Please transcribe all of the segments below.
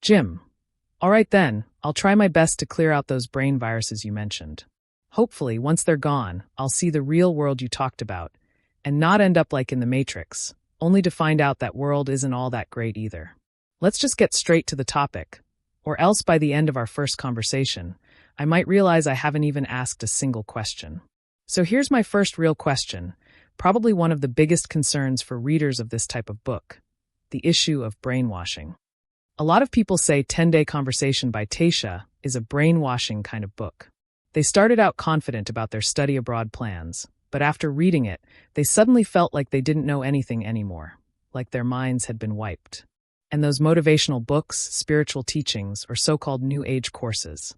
Jim. All right then, I'll try my best to clear out those brain viruses you mentioned. Hopefully, once they're gone, I'll see the real world you talked about, and not end up like in the Matrix, only to find out that world isn't all that great either. Let's just get straight to the topic, or else by the end of our first conversation, I might realize I haven't even asked a single question. So here's my first real question, probably one of the biggest concerns for readers of this type of book, the issue of brainwashing. A lot of people say 10-Day Conversation by Taisha is a brainwashing kind of book. They started out confident about their study abroad plans, but after reading it, they suddenly felt like they didn't know anything anymore, like their minds had been wiped. And those motivational books, spiritual teachings, or so-called New Age courses.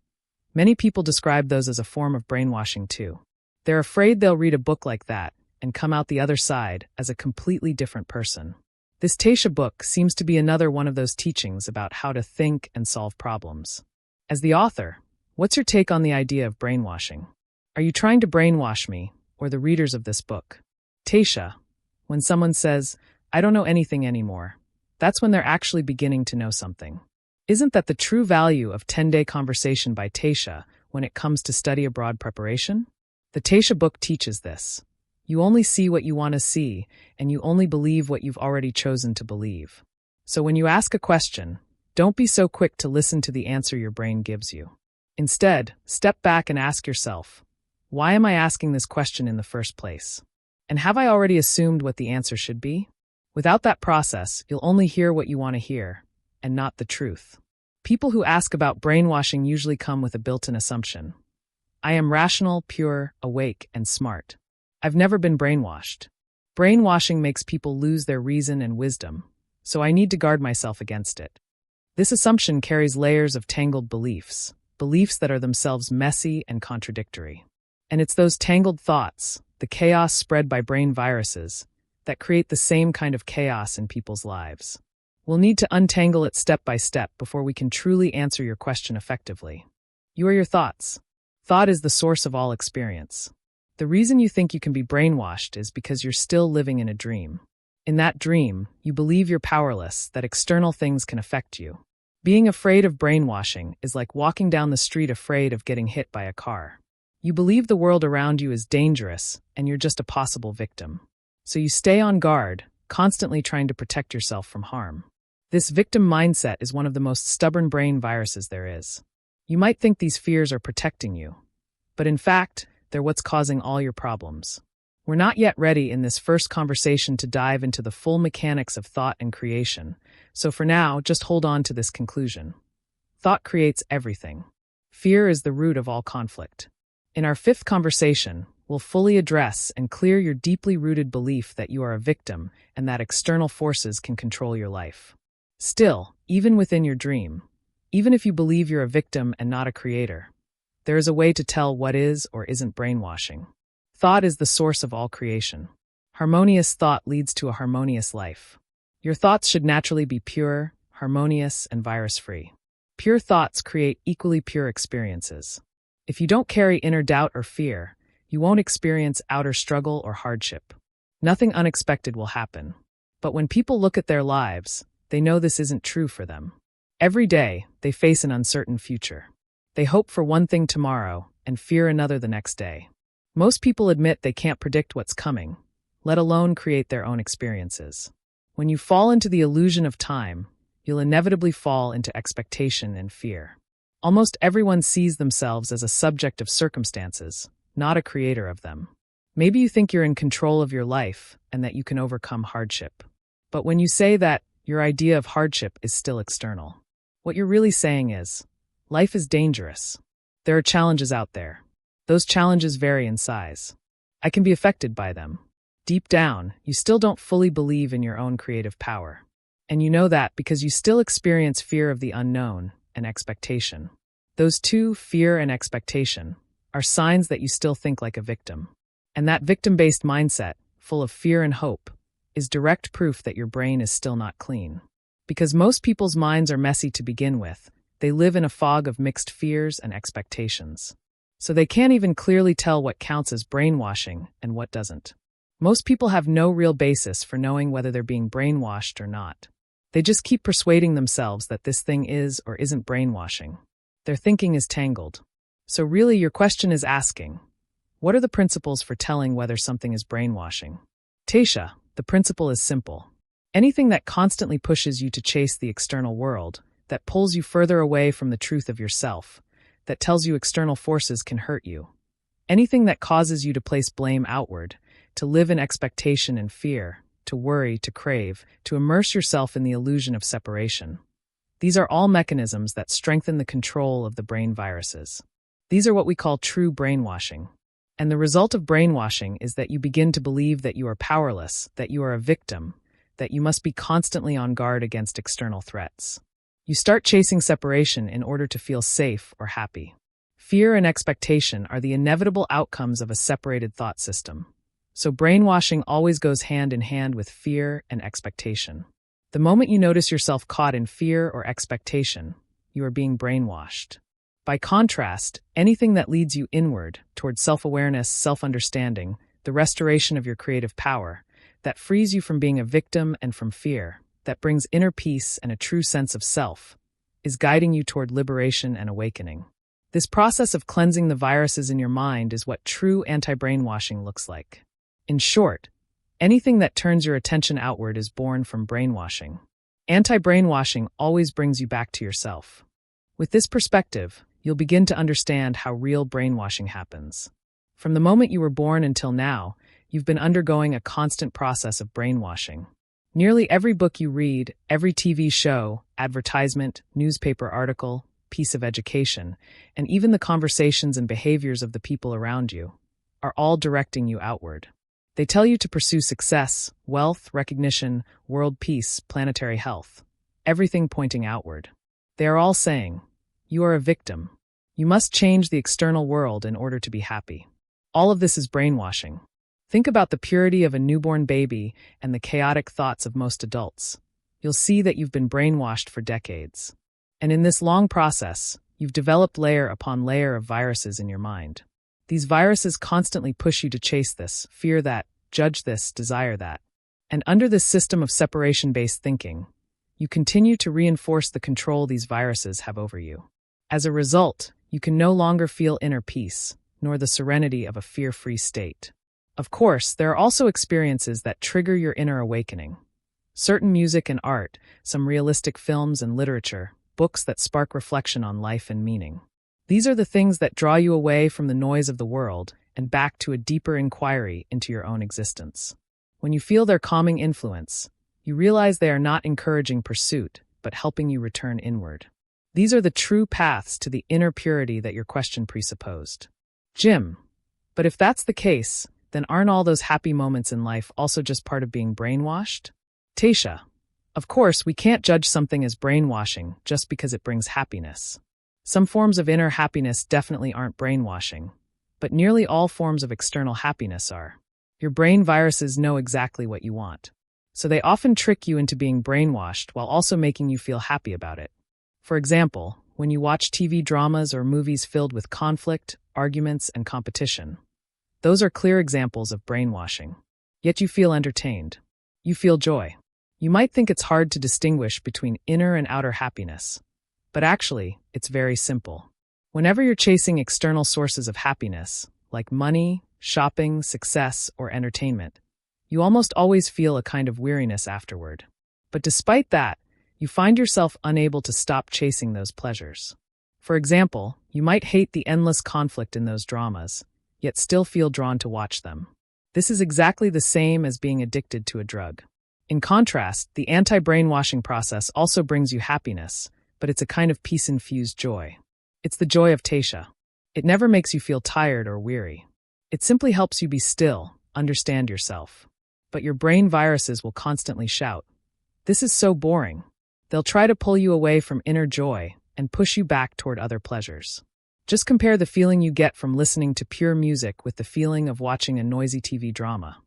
Many people describe those as a form of brainwashing too. They're afraid they'll read a book like that and come out the other side as a completely different person. This Taisha book seems to be another one of those teachings about how to think and solve problems. As the author, what's your take on the idea of brainwashing? Are you trying to brainwash me or the readers of this book? Taisha, when someone says, "I don't know anything anymore," that's when they're actually beginning to know something. Isn't that the true value of 10-Day Conversation by Taisha when it comes to study abroad preparation? The Taisha book teaches this. You only see what you want to see, and you only believe what you've already chosen to believe. So when you ask a question, don't be so quick to listen to the answer your brain gives you. Instead, step back and ask yourself, why am I asking this question in the first place? And have I already assumed what the answer should be? Without that process, you'll only hear what you want to hear, and not the truth. People who ask about brainwashing usually come with a built-in assumption. I am rational, pure, awake, and smart. I've never been brainwashed. Brainwashing makes people lose their reason and wisdom, so I need to guard myself against it. This assumption carries layers of tangled beliefs that are themselves messy and contradictory. And it's those tangled thoughts, the chaos spread by brain viruses, that create the same kind of chaos in people's lives. We'll need to untangle it step by step before we can truly answer your question effectively. You are your thoughts. Thought is the source of all experience. The reason you think you can be brainwashed is because you're still living in a dream. In that dream, you believe you're powerless, that external things can affect you. Being afraid of brainwashing is like walking down the street afraid of getting hit by a car. You believe the world around you is dangerous, and you're just a possible victim. So you stay on guard, constantly trying to protect yourself from harm. This victim mindset is one of the most stubborn brain viruses there is. You might think these fears are protecting you, but in fact, they're what's causing all your problems. We're not yet ready in this first conversation to dive into the full mechanics of thought and creation, so for now, just hold on to this conclusion. Thought creates everything. Fear is the root of all conflict. In our fifth conversation, we'll fully address and clear your deeply rooted belief that you are a victim and that external forces can control your life. Still, even within your dream, even if you believe you're a victim and not a creator, there is a way to tell what is or isn't brainwashing. Thought is the source of all creation. Harmonious thought leads to a harmonious life. Your thoughts should naturally be pure, harmonious, and virus-free. Pure thoughts create equally pure experiences. If you don't carry inner doubt or fear, you won't experience outer struggle or hardship. Nothing unexpected will happen. But when people look at their lives, they know this isn't true for them. Every day, they face an uncertain future. They hope for one thing tomorrow and fear another the next day. Most people admit they can't predict what's coming, let alone create their own experiences. When you fall into the illusion of time, you'll inevitably fall into expectation and fear. Almost everyone sees themselves as a subject of circumstances, not a creator of them. Maybe you think you're in control of your life and that you can overcome hardship. But when you say that, your idea of hardship is still external. What you're really saying is, life is dangerous. There are challenges out there. Those challenges vary in size. I can be affected by them. Deep down, you still don't fully believe in your own creative power. And you know that because you still experience fear of the unknown and expectation. Those two, fear and expectation, are signs that you still think like a victim. And that victim-based mindset, full of fear and hope, is direct proof that your brain is still not clean. Because most people's minds are messy to begin with, they live in a fog of mixed fears and expectations. So they can't even clearly tell what counts as brainwashing and what doesn't. Most people have no real basis for knowing whether they're being brainwashed or not. They just keep persuading themselves that this thing is or isn't brainwashing. Their thinking is tangled. So really, your question is asking, what are the principles for telling whether something is brainwashing? Taisha, the principle is simple. Anything that constantly pushes you to chase the external world, that pulls you further away from the truth of yourself, that tells you external forces can hurt you. Anything that causes you to place blame outward, to live in expectation and fear, to worry, to crave, to immerse yourself in the illusion of separation. These are all mechanisms that strengthen the control of the brain viruses. These are what we call true brainwashing. And the result of brainwashing is that you begin to believe that you are powerless, that you are a victim, that you must be constantly on guard against external threats. You start chasing separation in order to feel safe or happy. Fear and expectation are the inevitable outcomes of a separated thought system. So brainwashing always goes hand in hand with fear and expectation. The moment you notice yourself caught in fear or expectation, you are being brainwashed. By contrast, anything that leads you inward, toward self-awareness, self-understanding, the restoration of your creative power, that frees you from being a victim and from fear, that brings inner peace and a true sense of self, is guiding you toward liberation and awakening. This process of cleansing the viruses in your mind is what true anti-brainwashing looks like. In short, anything that turns your attention outward is born from brainwashing. Anti-brainwashing always brings you back to yourself. With this perspective, you'll begin to understand how real brainwashing happens. From the moment you were born until now, you've been undergoing a constant process of brainwashing. Nearly every book you read, every TV show, advertisement, newspaper article, piece of education, and even the conversations and behaviors of the people around you, are all directing you outward. They tell you to pursue success, wealth, recognition, world peace, planetary health, everything pointing outward. They are all saying, you are a victim. You must change the external world in order to be happy. All of this is brainwashing. Think about the purity of a newborn baby and the chaotic thoughts of most adults. You'll see that you've been brainwashed for decades. And in this long process, you've developed layer upon layer of viruses in your mind. These viruses constantly push you to chase this, fear that, judge this, desire that. And under this system of separation-based thinking, you continue to reinforce the control these viruses have over you. As a result, you can no longer feel inner peace, nor the serenity of a fear-free state. Of course, there are also experiences that trigger your inner awakening. Certain music and art, some realistic films and literature, books that spark reflection on life and meaning. These are the things that draw you away from the noise of the world and back to a deeper inquiry into your own existence. When you feel their calming influence, you realize they are not encouraging pursuit, but helping you return inward. These are the true paths to the inner purity that your question presupposed. Jim, but if that's the case, then aren't all those happy moments in life also just part of being brainwashed? Taisha, of course, we can't judge something as brainwashing just because it brings happiness. Some forms of inner happiness definitely aren't brainwashing, but nearly all forms of external happiness are. Your brain viruses know exactly what you want, so they often trick you into being brainwashed while also making you feel happy about it. For example, when you watch TV dramas or movies filled with conflict, arguments, and competition. Those are clear examples of brainwashing. Yet you feel entertained. You feel joy. You might think it's hard to distinguish between inner and outer happiness. But actually, it's very simple. Whenever you're chasing external sources of happiness, like money, shopping, success, or entertainment, you almost always feel a kind of weariness afterward. But despite that, you find yourself unable to stop chasing those pleasures. For example, you might hate the endless conflict in those dramas, yet still feel drawn to watch them. This is exactly the same as being addicted to a drug. In contrast, the anti-brainwashing process also brings you happiness, but it's a kind of peace-infused joy. It's the joy of Taisha. It never makes you feel tired or weary. It simply helps you be still, understand yourself. But your brain viruses will constantly shout, "This is so boring." They'll try to pull you away from inner joy and push you back toward other pleasures. Just compare the feeling you get from listening to pure music with the feeling of watching a noisy TV drama.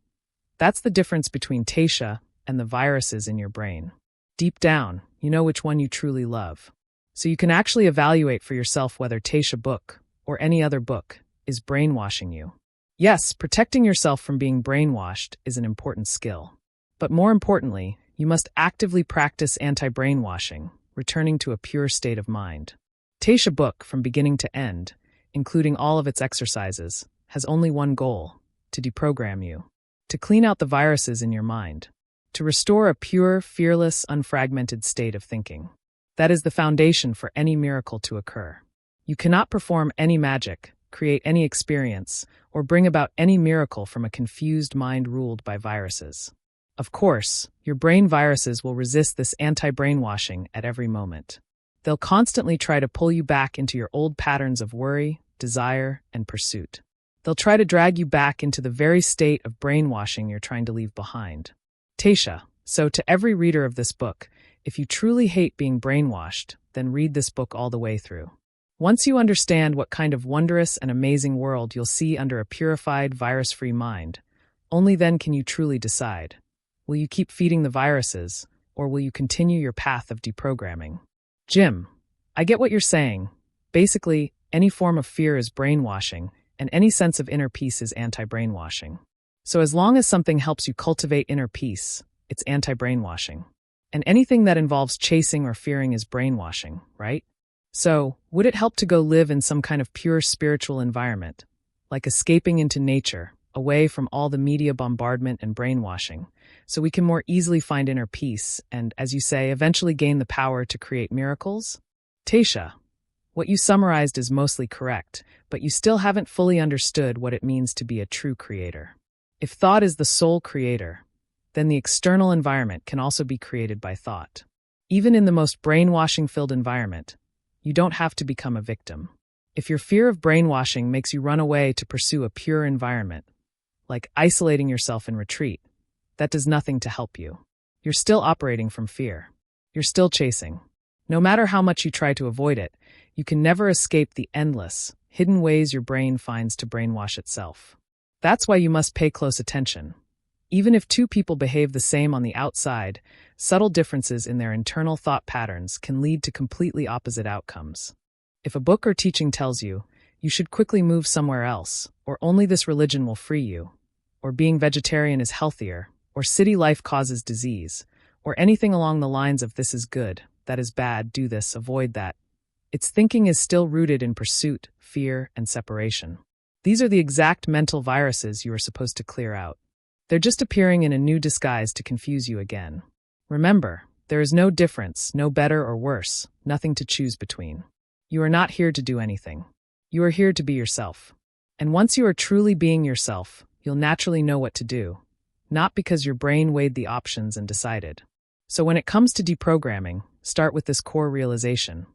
That's the difference between Taisha and the viruses in your brain. Deep down, you know which one you truly love. So you can actually evaluate for yourself whether Taisha Book, or any other book, is brainwashing you. Yes, protecting yourself from being brainwashed is an important skill. But more importantly, You must actively practice anti-brainwashing, returning to a pure state of mind. Taisha Book, from beginning to end, including all of its exercises, has only one goal: to deprogram you, to clean out the viruses in your mind, to restore a pure, fearless, unfragmented state of thinking. That is the foundation for any miracle to occur. You cannot perform any magic, create any experience, or bring about any miracle from a confused mind ruled by viruses. Of course, your brain viruses will resist this anti-brainwashing at every moment. They'll constantly try to pull you back into your old patterns of worry, desire, and pursuit. They'll try to drag you back into the very state of brainwashing you're trying to leave behind. Taisha, so to every reader of this book, if you truly hate being brainwashed, then read this book all the way through. Once you understand what kind of wondrous and amazing world you'll see under a purified, virus-free mind, only then can you truly decide. Will you keep feeding the viruses, or will you continue your path of deprogramming? Jim, I get what you're saying. Basically, any form of fear is brainwashing, and any sense of inner peace is anti-brainwashing. So as long as something helps you cultivate inner peace, it's anti-brainwashing. And anything that involves chasing or fearing is brainwashing, right? So, would it help to go live in some kind of pure spiritual environment, like escaping into nature, away from all the media bombardment and brainwashing, so we can more easily find inner peace and, as you say, eventually gain the power to create miracles? Taisha, what you summarized is mostly correct, but you still haven't fully understood what it means to be a true creator. If thought is the sole creator, then the external environment can also be created by thought. Even in the most brainwashing-filled environment, you don't have to become a victim. If your fear of brainwashing makes you run away to pursue a pure environment, like isolating yourself in retreat, that does nothing to help you. You're still operating from fear. You're still chasing. No matter how much you try to avoid it, you can never escape the endless, hidden ways your brain finds to brainwash itself. That's why you must pay close attention. Even if two people behave the same on the outside, subtle differences in their internal thought patterns can lead to completely opposite outcomes. If a book or teaching tells you, you should quickly move somewhere else, or only this religion will free you, or being vegetarian is healthier, or city life causes disease, or anything along the lines of this is good, that is bad, do this, avoid that, its thinking is still rooted in pursuit, fear, and separation. These are the exact mental viruses you are supposed to clear out. They're just appearing in a new disguise to confuse you again. Remember, there is no difference, no better or worse, nothing to choose between. You are not here to do anything. You are here to be yourself. And once you are truly being yourself, you'll naturally know what to do, not because your brain weighed the options and decided. So when it comes to deprogramming, start with this core realization.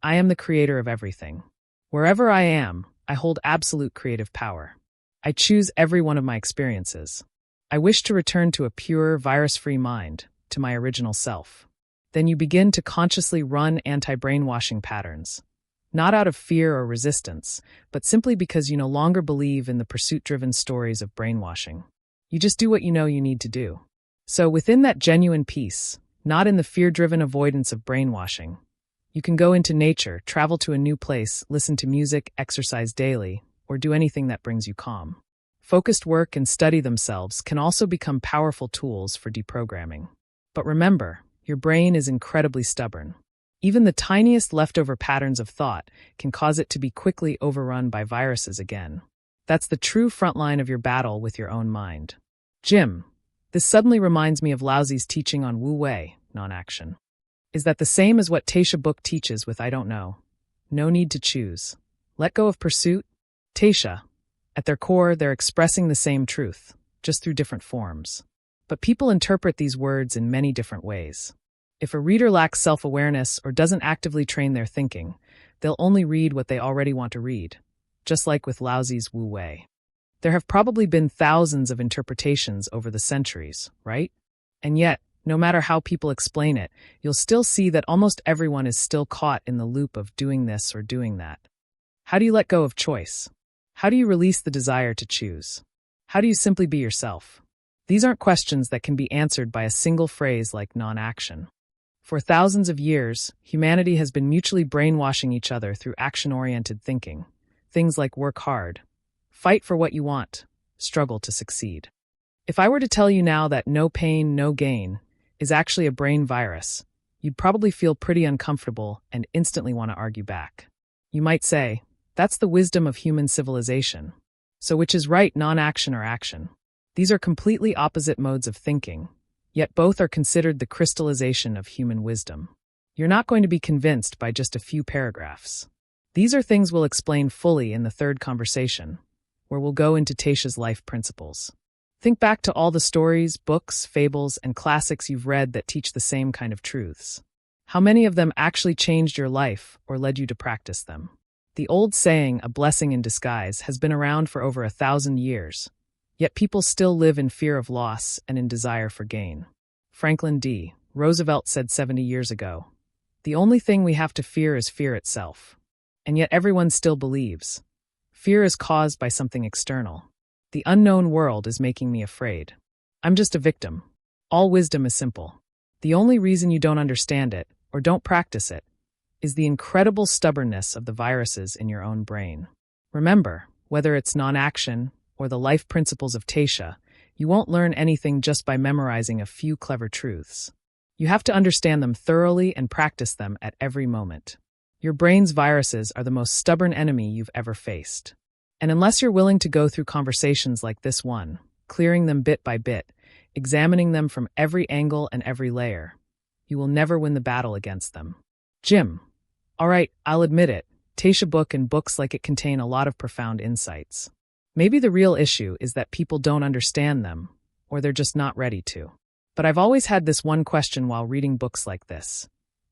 I am the creator of everything. Wherever I am, I hold absolute creative power. I choose every one of my experiences. I wish to return to a pure, virus-free mind, to my original self. Then you begin to consciously run anti-brainwashing patterns, not out of fear or resistance, but simply because you no longer believe in the pursuit-driven stories of brainwashing. You just do what you know you need to do. So within that genuine peace, not in the fear-driven avoidance of brainwashing, you can go into nature, travel to a new place, listen to music, exercise daily, or do anything that brings you calm. Focused work and study themselves can also become powerful tools for deprogramming. But remember, your brain is incredibly stubborn. Even the tiniest leftover patterns of thought can cause it to be quickly overrun by viruses again. That's the true front line of your battle with your own mind. Jim, this suddenly reminds me of Laozi's teaching on Wu Wei, non-action. Is that the same as what Taisha Book teaches with I don't know? No need to choose. Let go of pursuit? Taisha, at their core, they're expressing the same truth, just through different forms. But people interpret these words in many different ways. If a reader lacks self-awareness or doesn't actively train their thinking, they'll only read what they already want to read, just like with Laozi's Wu Wei. There have probably been thousands of interpretations over the centuries, right? And yet, no matter how people explain it, you'll still see that almost everyone is still caught in the loop of doing this or doing that. How do you let go of choice? How do you release the desire to choose? How do you simply be yourself? These aren't questions that can be answered by a single phrase like non-action. For thousands of years, humanity has been mutually brainwashing each other through action-oriented thinking. Things like work hard, fight for what you want, struggle to succeed. If I were to tell you now that no pain, no gain, is actually a brain virus, you'd probably feel pretty uncomfortable and instantly want to argue back. You might say, that's the wisdom of human civilization. So which is right, non-action or action? These are completely opposite modes of thinking, yet both are considered the crystallization of human wisdom. You're not going to be convinced by just a few paragraphs. These are things we'll explain fully in the third conversation, where we'll go into Taisha's life principles. Think back to all the stories, books, fables, and classics you've read that teach the same kind of truths. How many of them actually changed your life or led you to practice them? The old saying, a blessing in disguise, has been around for over 1,000 years, yet people still live in fear of loss and in desire for gain. Franklin D. Roosevelt said 70 years ago, "The only thing we have to fear is fear itself." And yet everyone still believes. Fear is caused by something external. The unknown world is making me afraid. I'm just a victim. All wisdom is simple. The only reason you don't understand it, or don't practice it, is the incredible stubbornness of the viruses in your own brain. Remember, whether it's non-action or the life principles of Taisha, you won't learn anything just by memorizing a few clever truths. You have to understand them thoroughly and practice them at every moment. Your brain's viruses are the most stubborn enemy you've ever faced. And unless you're willing to go through conversations like this one, clearing them bit by bit, examining them from every angle and every layer, you will never win the battle against them. Jim. All right, I'll admit it, Taisha Book and books like it contain a lot of profound insights. Maybe the real issue is that people don't understand them, or they're just not ready to. But I've always had this one question while reading books like this.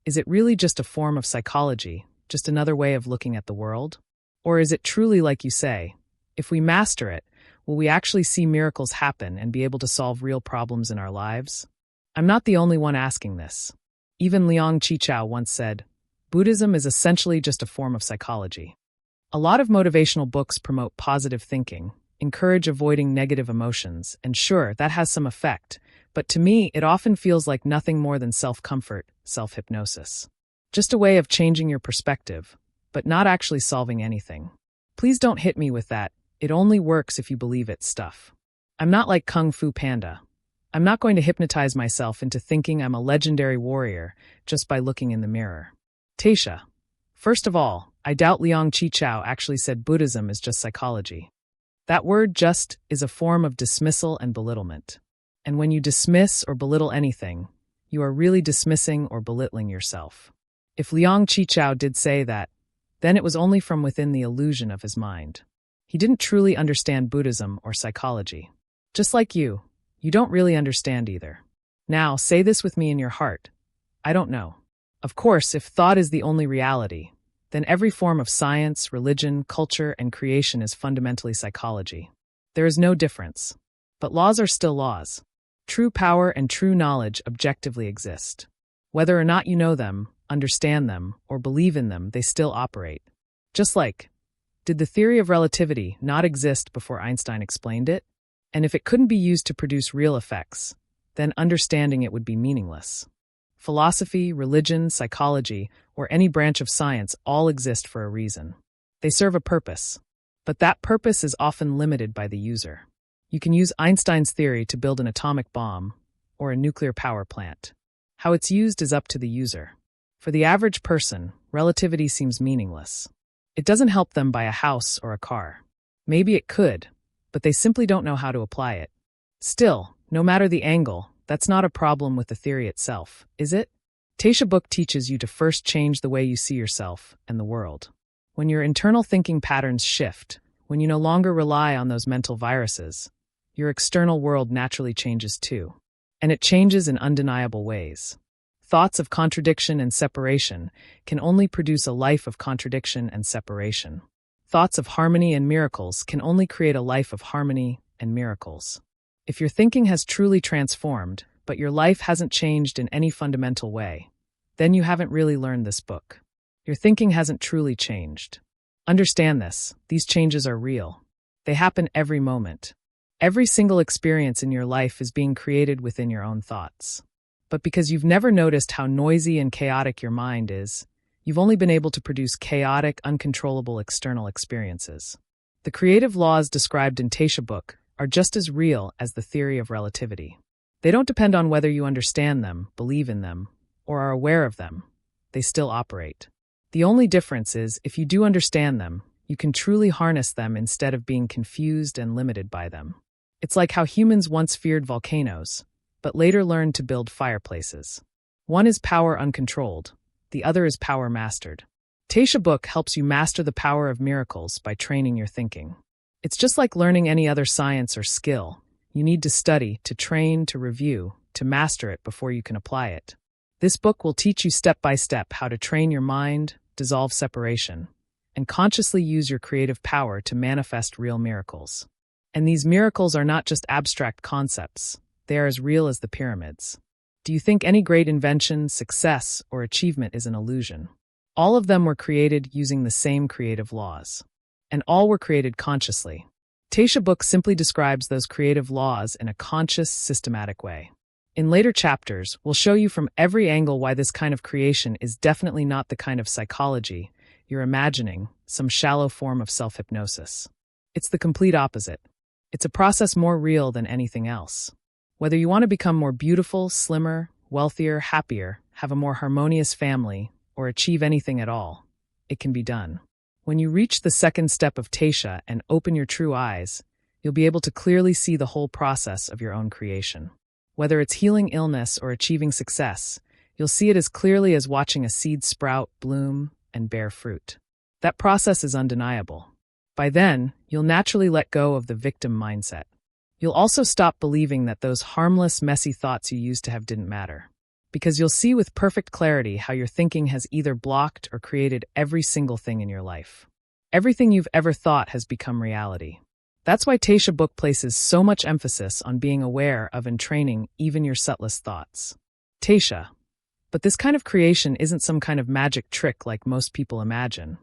Is it really just a form of psychology, just another way of looking at the world? Or is it truly like you say, if we master it, will we actually see miracles happen and be able to solve real problems in our lives? I'm not the only one asking this. Even Liang Qichao once said, Buddhism is essentially just a form of psychology. A lot of motivational books promote positive thinking, encourage avoiding negative emotions, and sure, that has some effect, but to me, it often feels like nothing more than self-comfort, self-hypnosis. Just a way of changing your perspective, but not actually solving anything. Please don't hit me with that, it only works if you believe it stuff. I'm not like Kung Fu Panda. I'm not going to hypnotize myself into thinking I'm a legendary warrior just by looking in the mirror. Taisha. First of all, I doubt Liang Qichao actually said Buddhism is just psychology. That word just is a form of dismissal and belittlement. And when you dismiss or belittle anything, you are really dismissing or belittling yourself. If Liang Qichao did say that, then it was only from within the illusion of his mind. He didn't truly understand Buddhism or psychology. Just like you don't really understand either. Now, say this with me in your heart. I don't know. Of course, if thought is the only reality, then every form of science, religion, culture, and creation is fundamentally psychology. There is no difference. But laws are still laws. True power and true knowledge objectively exist. Whether or not you know them, understand them, or believe in them, they still operate. Just like, did the theory of relativity not exist before Einstein explained it? And if it couldn't be used to produce real effects, then understanding it would be meaningless. Philosophy, religion, psychology, or any branch of science all exist for a reason. They serve a purpose, but that purpose is often limited by the user. You can use Einstein's theory to build an atomic bomb or a nuclear power plant. How it's used is up to the user. For the average person, relativity seems meaningless. It doesn't help them buy a house or a car. Maybe it could, but they simply don't know how to apply it. Still, no matter the angle, that's not a problem with the theory itself, is it? Taisha Book teaches you to first change the way you see yourself and the world. When your internal thinking patterns shift, when you no longer rely on those mental viruses, your external world naturally changes too. And it changes in undeniable ways. Thoughts of contradiction and separation can only produce a life of contradiction and separation. Thoughts of harmony and miracles can only create a life of harmony and miracles. If your thinking has truly transformed, but your life hasn't changed in any fundamental way, then you haven't really learned this book. Your thinking hasn't truly changed. Understand this, these changes are real. They happen every moment. Every single experience in your life is being created within your own thoughts. But because you've never noticed how noisy and chaotic your mind is, you've only been able to produce chaotic, uncontrollable external experiences. The creative laws described in Taisha Book are just as real as the theory of relativity. They don't depend on whether you understand them, believe in them, or are aware of them. They still operate. The only difference is, if you do understand them, you can truly harness them instead of being confused and limited by them. It's like how humans once feared volcanoes, but later learned to build fireplaces. One is power uncontrolled, the other is power mastered. Taisha Book helps you master the power of miracles by training your thinking. It's just like learning any other science or skill. You need to study, to train, to review, to master it before you can apply it. This book will teach you step by step how to train your mind, dissolve separation, and consciously use your creative power to manifest real miracles. And these miracles are not just abstract concepts, they are as real as the pyramids. Do you think any great invention, success, or achievement is an illusion? All of them were created using the same creative laws. And all were created consciously. Taisha Book simply describes those creative laws in a conscious, systematic way. In later chapters, we'll show you from every angle why this kind of creation is definitely not the kind of psychology you're imagining, some shallow form of self-hypnosis. It's the complete opposite. It's a process more real than anything else. Whether you want to become more beautiful, slimmer, wealthier, happier, have a more harmonious family, or achieve anything at all, it can be done. When you reach the second step of Taisha and open your true eyes, you'll be able to clearly see the whole process of your own creation. Whether it's healing illness or achieving success, you'll see it as clearly as watching a seed sprout, bloom, and bear fruit. That process is undeniable. By then, you'll naturally let go of the victim mindset. You'll also stop believing that those harmless, messy thoughts you used to have didn't matter. Because you'll see with perfect clarity how your thinking has either blocked or created every single thing in your life. Everything you've ever thought has become reality. That's why Taisha Book places so much emphasis on being aware of and training even your subtlest thoughts. Taisha. But this kind of creation isn't some kind of magic trick like most people imagine,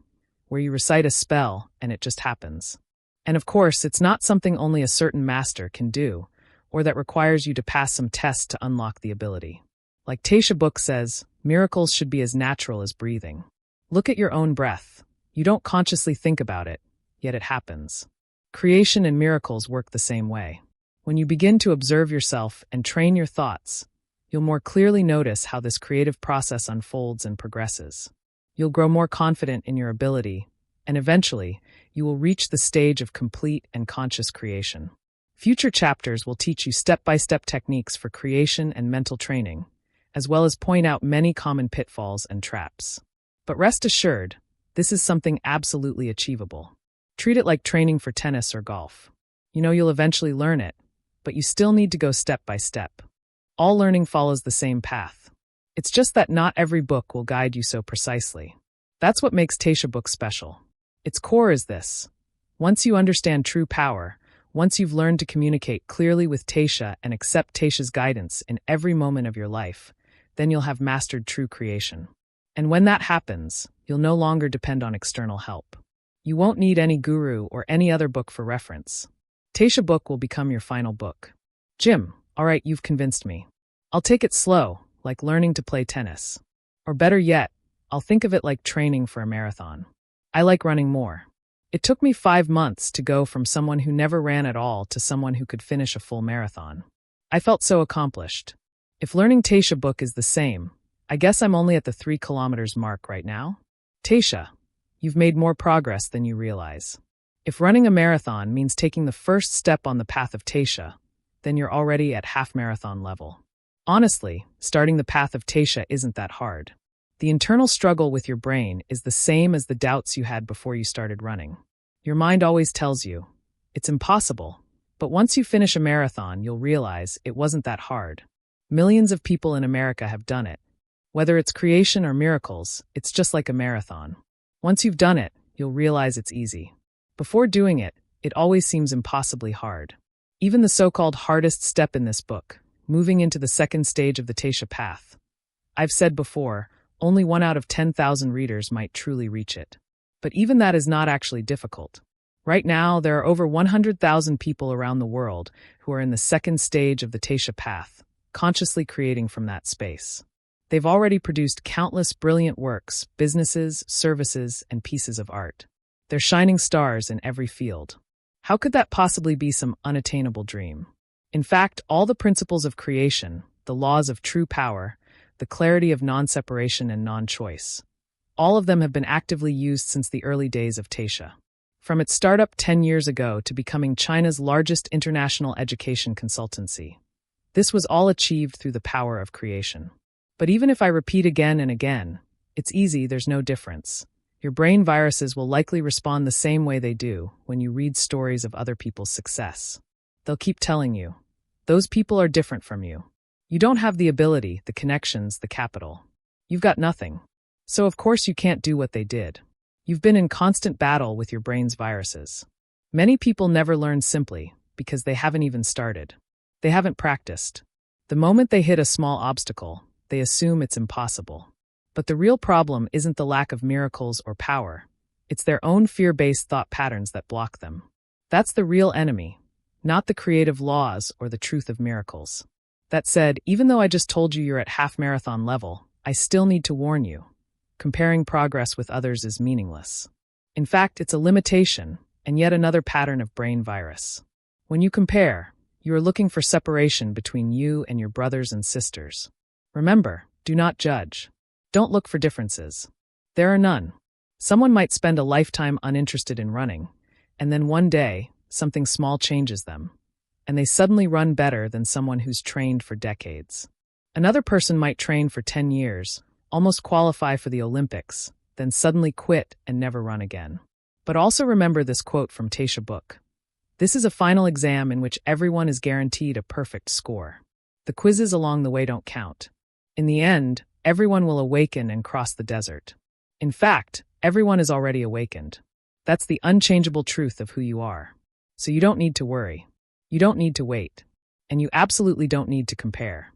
where you recite a spell and it just happens. And of course, it's not something only a certain master can do, or that requires you to pass some test to unlock the ability. Like Taisha Book says, miracles should be as natural as breathing. Look at your own breath. You don't consciously think about it, yet it happens. Creation and miracles work the same way. When you begin to observe yourself and train your thoughts, you'll more clearly notice how this creative process unfolds and progresses. You'll grow more confident in your ability, and eventually, you will reach the stage of complete and conscious creation. Future chapters will teach you step-by-step techniques for creation and mental training, as well as point out many common pitfalls and traps. But rest assured, this is something absolutely achievable. Treat it like training for tennis or golf. You know you'll eventually learn it, but you still need to go step by step. All learning follows the same path. It's just that not every book will guide you so precisely. That's what makes Taisha Book special. Its core is this. Once you understand true power, once you've learned to communicate clearly with Taisha and accept Taisha's guidance in every moment of your life, then you'll have mastered true creation. And when that happens, you'll no longer depend on external help. You won't need any guru or any other book for reference. Taisha Book will become your final book. Jim, all right, you've convinced me. I'll take it slow, like learning to play tennis. Or better yet, I'll think of it like training for a marathon. I like running more. It took me 5 months to go from someone who never ran at all to someone who could finish a full marathon. I felt so accomplished. If learning Taisha Book is the same, I guess I'm only at the 3 kilometers mark right now. Taisha, you've made more progress than you realize. If running a marathon means taking the first step on the path of Taisha, then you're already at half-marathon level. Honestly, starting the path of Taisha isn't that hard. The internal struggle with your brain is the same as the doubts you had before you started running. Your mind always tells you, it's impossible, but once you finish a marathon, you'll realize it wasn't that hard. Millions of people in America have done it. Whether it's creation or miracles, it's just like a marathon. Once you've done it, you'll realize it's easy. Before doing it, it always seems impossibly hard. Even the so-called hardest step in this book, moving into the second stage of the Taisha path. I've said before, only 1 out of 10,000 readers might truly reach it. But even that is not actually difficult. Right now, there are over 100,000 people around the world who are in the second stage of the Taisha path, consciously creating from that space. They've already produced countless brilliant works, businesses, services, and pieces of art. They're shining stars in every field. How could that possibly be some unattainable dream? In fact, all the principles of creation, the laws of true power, the clarity of non-separation and non-choice, all of them have been actively used since the early days of Taisha. From its startup 10 years ago to becoming China's largest international education consultancy. This was all achieved through the power of creation. But even if I repeat again and again, it's easy, there's no difference. Your brain viruses will likely respond the same way they do when you read stories of other people's success. They'll keep telling you, those people are different from you. You don't have the ability, the connections, the capital. You've got nothing. So of course you can't do what they did. You've been in constant battle with your brain's viruses. Many people never learn simply because they haven't even started. They haven't practiced. The moment they hit a small obstacle, they assume it's impossible. But the real problem isn't the lack of miracles or power. It's their own fear-based thought patterns that block them. That's the real enemy, not the creative laws or the truth of miracles. That said, even though I just told you you're at half-marathon level, I still need to warn you. Comparing progress with others is meaningless. In fact, it's a limitation, and yet another pattern of brain virus. When you compare, you are looking for separation between you and your brothers and sisters. Remember, do not judge. Don't look for differences. There are none. Someone might spend a lifetime uninterested in running, and then one day, something small changes them, and they suddenly run better than someone who's trained for decades. Another person might train for 10 years, almost qualify for the Olympics, then suddenly quit and never run again. But also remember this quote from Taisha Book. This is a final exam in which everyone is guaranteed a perfect score. The quizzes along the way don't count. In the end, everyone will awaken and cross the desert. In fact, everyone is already awakened. That's the unchangeable truth of who you are. So you don't need to worry. You don't need to wait. And you absolutely don't need to compare.